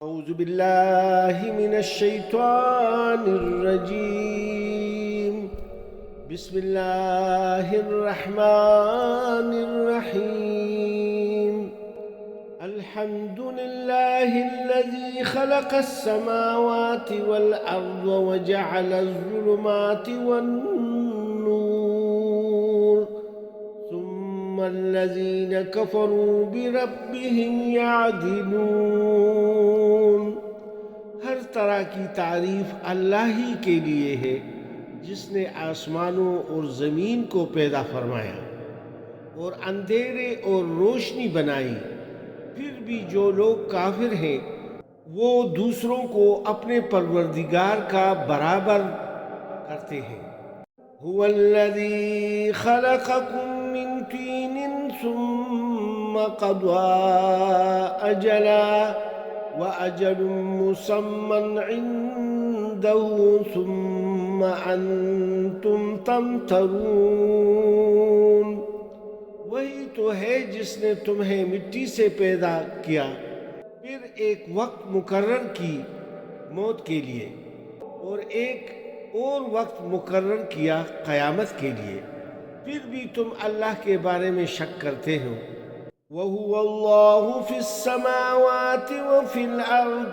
أعوذ بالله من الشيطان الرجيم. بسم الله الرحمن الرحيم. الحمد لله الذي خلق السماوات والأرض وجعل الظلمات والنور ثم الذين كفروا بربهم يعدلون. ہر طرح کی تعریف اللہ ہی کے لیے ہے جس نے آسمانوں اور زمین کو پیدا فرمایا اور اندھیرے اور روشنی بنائی. پھر بھی جو لوگ کافر ہیں وہ دوسروں کو اپنے پروردگار کا برابر کرتے ہیں. هو الذي خلقكم من طين ثم قضى أجلا وأجل مسمى عنده ثم أنتم تمترون. وہی تو ہے جس نے تمہیں مٹی سے پیدا کیا پھر ایک وقت مقرر کی موت کے لیے اور ایک اور وقت مقرر کیا قیامت کے لیے. پھر بھی تم اللہ کے بارے میں شک کرتے ہو. وَهُوَ اللَّهُ فِي السَّمَاوَاتِ وَفِي الْأَرْضِ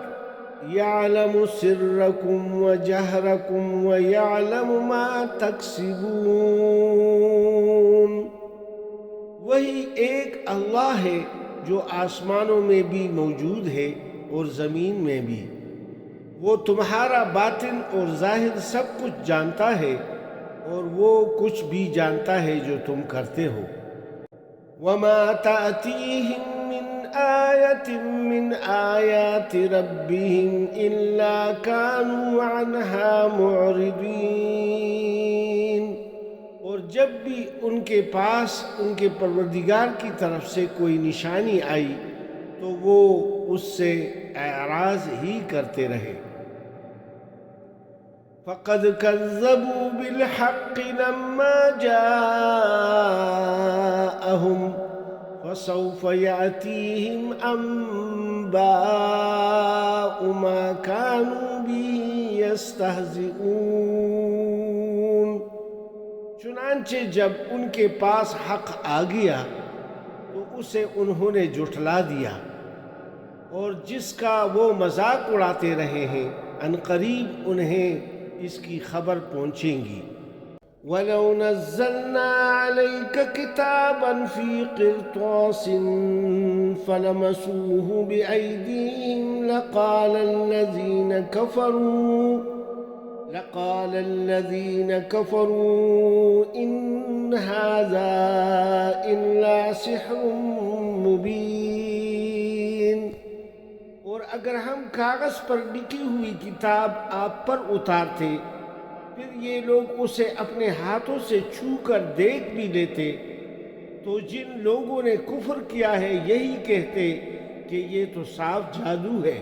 يَعْلَمُ سِرَّكُمْ وَجَهْرَكُمْ وَيَعْلَمُ مَا تَكْسِبُونَ. وہی ایک اللہ ہے جو آسمانوں میں بھی موجود ہے اور زمین میں بھی. وہ تمہارا باطن اور ظاہر سب کچھ جانتا ہے اور وہ کچھ بھی جانتا ہے جو تم کرتے ہو. وَمَا تَأْتِيهِم مِّنْ آيَةٍ مِّنْ آيَاتِ رَبِّهِمْ إِلَّا كَانُوا عَنْهَا مُعْرِضِينَ. اور جب بھی ان کے پاس ان کے پروردگار کی طرف سے کوئی نشانی آئی تو وہ اس سے اعراض ہی کرتے رہے. فَقَدْ كَذَّبُوا بِالْحَقِّ لَمَّا جَاءَهُمْ فَسَوْفَ يَأْتِيهِمْ أَنبَاءُ مَا كَانُوا بِهِ يَسْتَهْزِئُونَ. چنانچہ جب ان کے پاس حق آ گیا تو اسے انہوں نے جھٹلا دیا اور جس کا وہ مذاق اڑاتے رہے ہیں عنقریب انہیں اس کی خبر پہنچیں گی. وَلَوْ نَزَّلْنَا عَلَيْكَ كِتَابًا فِي قِرْطَاسٍ فَلَمَسُوهُ بِأَيْدِيهِمْ لقال الذين كفروا إن هذا إلا سحر مبين. اور اگر ہم کاغذ پر لکھی ہوئی کتاب آپ پر اتارتے پھر یہ لوگ اسے اپنے ہاتھوں سے چھو کر دیکھ بھی لیتے تو جن لوگوں نے کفر کیا ہے یہی کہتے کہ یہ تو صاف جادو ہے.